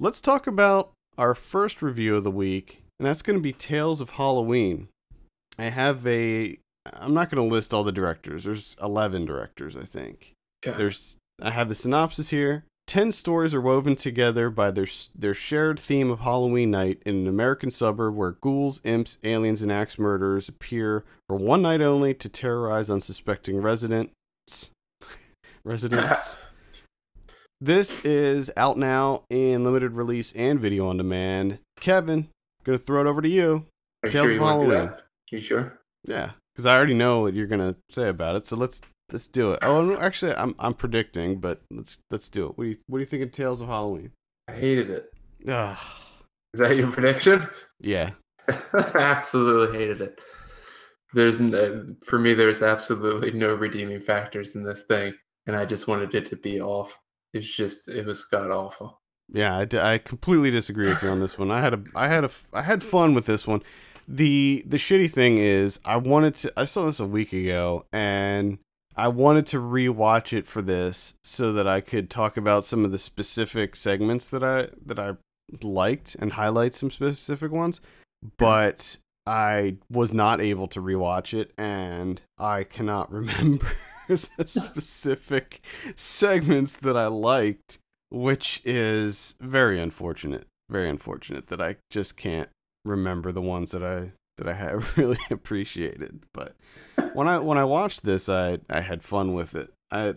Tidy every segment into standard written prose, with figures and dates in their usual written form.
let's talk about our first review of the week, and that's going to be Tales of Halloween. I'm not going to list all the directors. There's 11 directors, I think. Okay. I have the synopsis here. 10 stories are woven together by their shared theme of Halloween night in an American suburb where ghouls, imps, aliens, and axe murderers appear for one night only to terrorize unsuspecting residents. Residents. This is out now in limited release and video on demand. Kevin, gonna throw it over to you. Are you Tales sure of you want to do Halloween. that? You sure? Yeah, because I already know what you're gonna say about it. So let's do it. Oh, no, actually, I'm predicting, but let's do it. What do you think of Tales of Halloween? I hated it. Ugh. Is that your prediction? Yeah. I absolutely hated it. For me, there's absolutely no redeeming factors in this thing, and I just wanted it to be off. It was god awful. Yeah, I completely disagree with you on this one. I had fun with this one. The shitty thing is I saw this a week ago and I wanted to rewatch it for this so that I could talk about some of the specific segments that I liked and highlight some specific ones, but I was not able to rewatch it and I cannot remember the specific segments that I liked, which is very unfortunate. Very unfortunate that I just can't remember the ones that I have really appreciated. But when I watched this, I had fun with it. I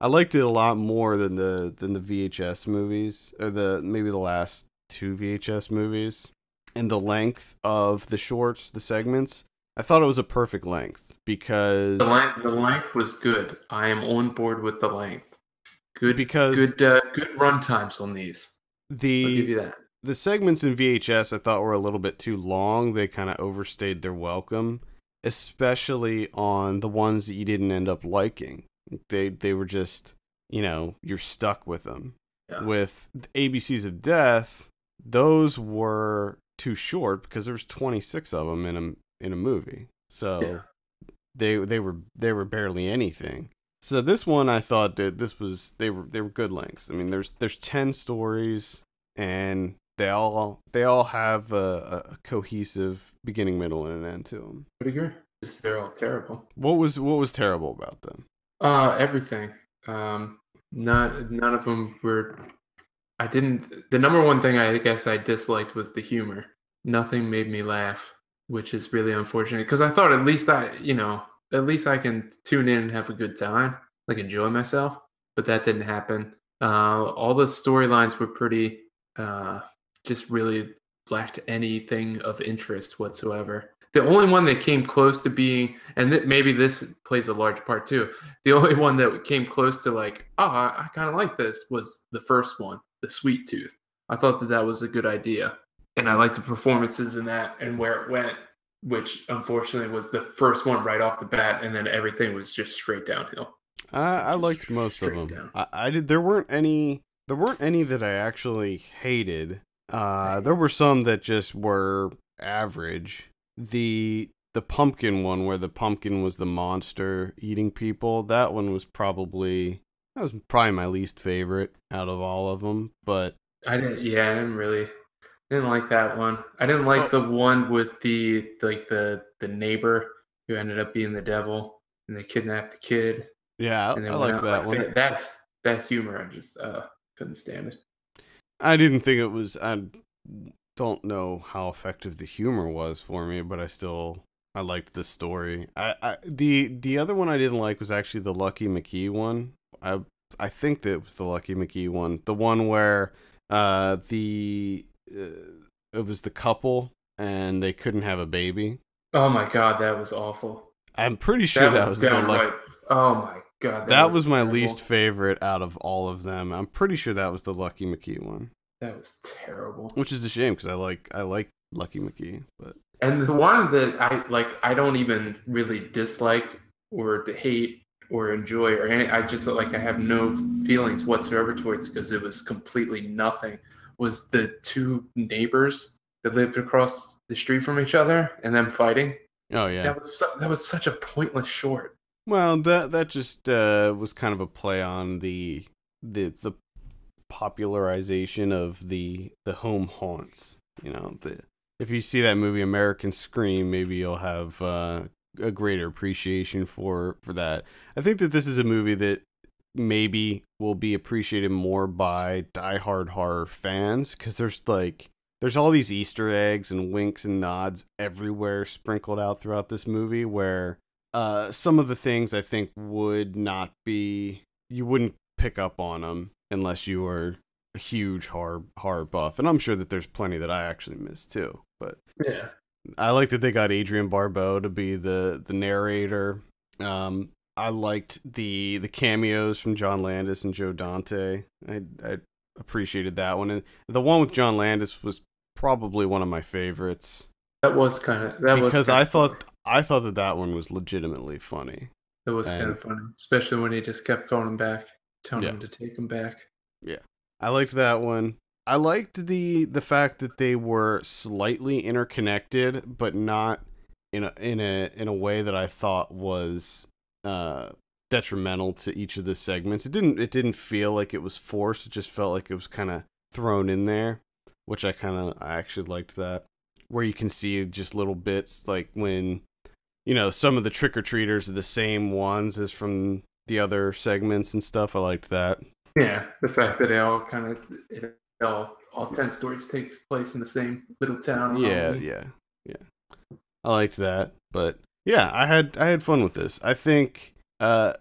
liked it a lot more than the VHS movies, or maybe the last two VHS movies. And the length of the shorts, the segments, I thought it was a perfect length because The length was good. I am on board with the length. Good run times on these. I'll give you that. The segments in VHS I thought were a little bit too long. They kind of overstayed their welcome, especially on the ones that you didn't end up liking. They were just, you're stuck with them. Yeah. With ABCs of Death, those were too short because there was 26 of them in a movie. So they were barely anything. So this one I thought that they were good lengths. I mean, there's 10 stories and they all have a cohesive beginning, middle, and an end to them. I would agree. They're all terrible. What was terrible about them? Everything. None of them were. The number one thing I guess I disliked was the humor. Nothing made me laugh, which is really unfortunate because I thought at least I can tune in and have a good time, like enjoy myself. But that didn't happen. All the storylines were pretty, just really lacked anything of interest whatsoever. The only one that came close to being, and maybe this plays a large part too, the only one that came close to like, oh, I kind of like this was the first one, the Sweet Tooth. I thought that was a good idea. And I liked the performances in that and where it went, which unfortunately was the first one right off the bat, and then everything was just straight downhill. I liked most of them. I did. There weren't any that I actually hated. There were some that just were average. The pumpkin one, where the pumpkin was the monster eating people, that one was probably my least favorite out of all of them. But I didn't like that one. I didn't like the one with the neighbor who ended up being the devil and they kidnapped the kid. Yeah, I like that one. That humor, I just couldn't stand it. I didn't think it was. I don't know how effective the humor was for me, but I liked the story. The other one I didn't like was actually the Lucky McKee one. I think that it was the Lucky McKee one, the one where it was the couple and they couldn't have a baby. Oh my god, that was awful. I'm pretty sure that was downright. Oh my god, that was my least favorite out of all of them. I'm pretty sure that was the Lucky McKee one. That was terrible. Which is a shame because I like Lucky McKee, but and the one that I don't even really dislike or hate or enjoy or any. I just I have no feelings whatsoever towards because it was completely nothing. Was the two neighbors that lived across the street from each other and them fighting? Oh yeah, that was such a pointless short. Well, that just was kind of a play on the popularization of the home haunts. You know, if you see that movie American Scream, maybe you'll have a greater appreciation for that. I think that this is a movie that maybe will be appreciated more by diehard horror fans, because there's all these Easter eggs and winks and nods everywhere sprinkled out throughout this movie, where some of the things I think you wouldn't pick up on them unless you were a huge horror buff. And I'm sure that there's plenty that I actually missed too. But Yeah. I like that they got Adrienne Barbeau to be the narrator. I liked the cameos from John Landis and Joe Dante. I appreciated that one. And the one with John Landis was probably one of my favorites. Because I thought that one was legitimately funny. It was kind of funny, especially when he just kept calling him back, telling him to take him back. Yeah, I liked that one. I liked the fact that they were slightly interconnected, but not in a way that I thought was detrimental to each of the segments. It didn't feel like it was forced. It just felt like it was kind of thrown in there, which I actually liked that. Where you can see just little bits, like when, you know, some of the trick-or-treaters are the same ones as from the other segments and stuff. I liked that. Yeah, the fact that all 10 stories take place in the same little town. Yeah. I liked that. But yeah, I had fun with this. I think I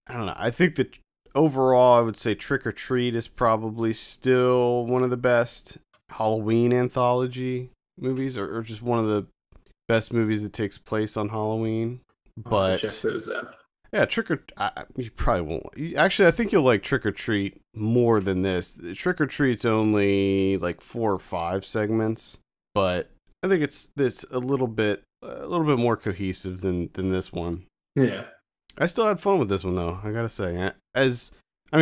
don't know. I think that overall I would say Trick or Treat is probably still one of the best Halloween anthology movies, or just one of the best movies that takes place on Halloween. But check those out. Yeah, you probably won't. Actually, I think you'll like Trick or Treat more than this. Trick or Treat's only like 4 or 5 segments, but I think it's a little bit more cohesive than this one. Yeah, I still had fun with this one though. I gotta say,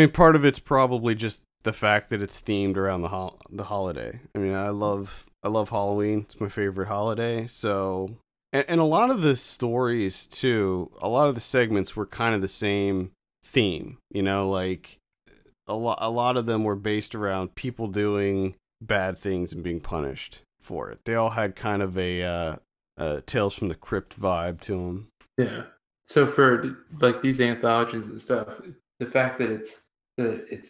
part of it's probably just the fact that it's themed around the holiday. I mean, I love Halloween. It's my favorite holiday. So, and a lot of the stories too, a lot of the segments were kind of the same theme. You know, like a lot of them were based around people doing bad things and being punished for it. They all had kind of a Tales from the Crypt vibe to them. Yeah. So for like these anthologies and stuff, the fact that it's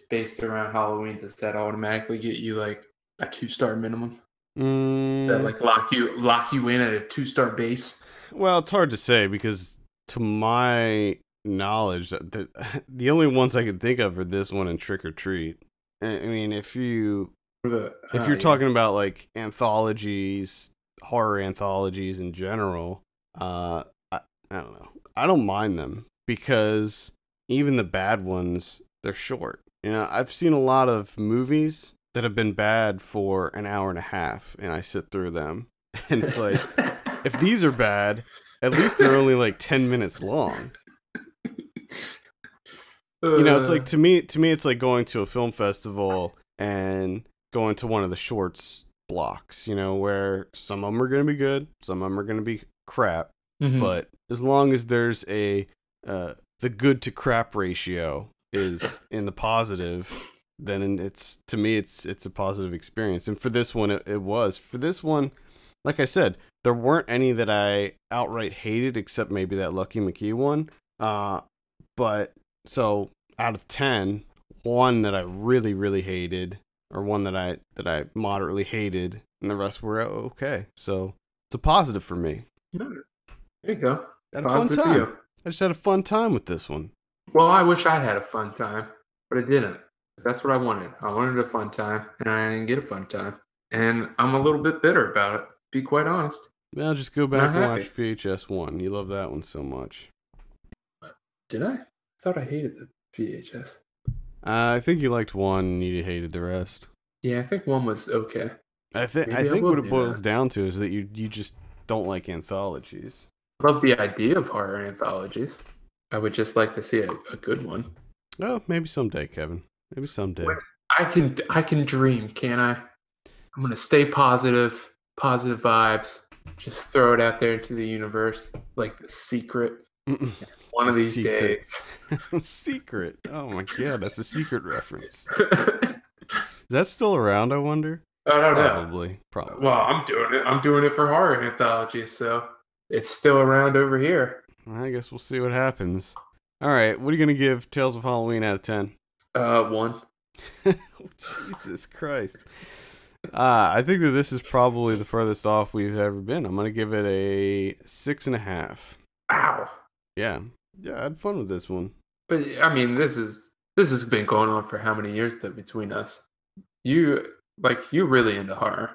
based around Halloween, does that automatically get you like a 2-star minimum? Does that like lock you in at a 2-star base? Well, it's hard to say, because to my knowledge, the only ones I can think of are this one and Trick or Treat. I mean, if you're talking about like anthologies, horror anthologies in general, I don't know. I don't mind them, because even the bad ones, they're short. You know, I've seen a lot of movies that have been bad for an hour and a half, and I sit through them. And it's like, if these are bad, at least they're only like 10 minutes long. You know, it's like, to me, it's like going to a film festival and going to one of the shorts blocks, you know, where some of them are going to be good, some of them are going to be crap. Mm-hmm. But as long as there's the good to crap ratio is in the positive, then it's a positive experience. And for this one, it was. For this one, like I said, there weren't any that I outright hated, except maybe that Lucky McKee one. But so out of 10, one that I really, really hated, or one that I moderately hated, and the rest were okay. So it's a positive for me. There you go. Had a fun time. I just had a fun time with this one. Well, I wish I had a fun time, but I didn't. That's what I wanted. I wanted a fun time, and I didn't get a fun time. And I'm a little bit bitter about it, to be quite honest. Well, just go back and watch VHS 1. You love that one so much. Did I? I thought I hated the VHS. I think you liked 1 and you hated the rest. Yeah, I think 1 was okay. I think what it boils down to is that you just don't like anthologies. I love the idea of horror anthologies. I would just like to see a good one. Oh, maybe someday, Kevin. Maybe someday. I can dream, can't I? I'm gonna stay positive vibes. Just throw it out there into the universe like The Secret. One of these days. Secret. Oh my god, that's a Secret reference. that still around, I wonder? I don't know. Probably. Well, Probably. I'm doing it. I'm doing it for horror anthologies, so it's still around over here. I guess we'll see what happens. All right, what are you going to give Tales of Halloween out of 10? One. Jesus Christ. I think that this is probably the furthest off we've ever been. I'm going to give it a 6.5. Ow. Yeah. Yeah, I had fun with this one. But I mean, this has been going on for how many years though between us? You're really into horror.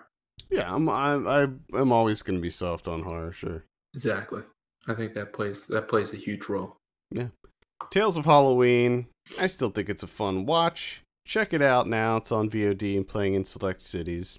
Yeah, I'm always going to be soft on horror, sure. Exactly. I think that plays a huge role. Yeah. Tales of Halloween. I still think it's a fun watch. Check it out now. It's on VOD and playing in select cities.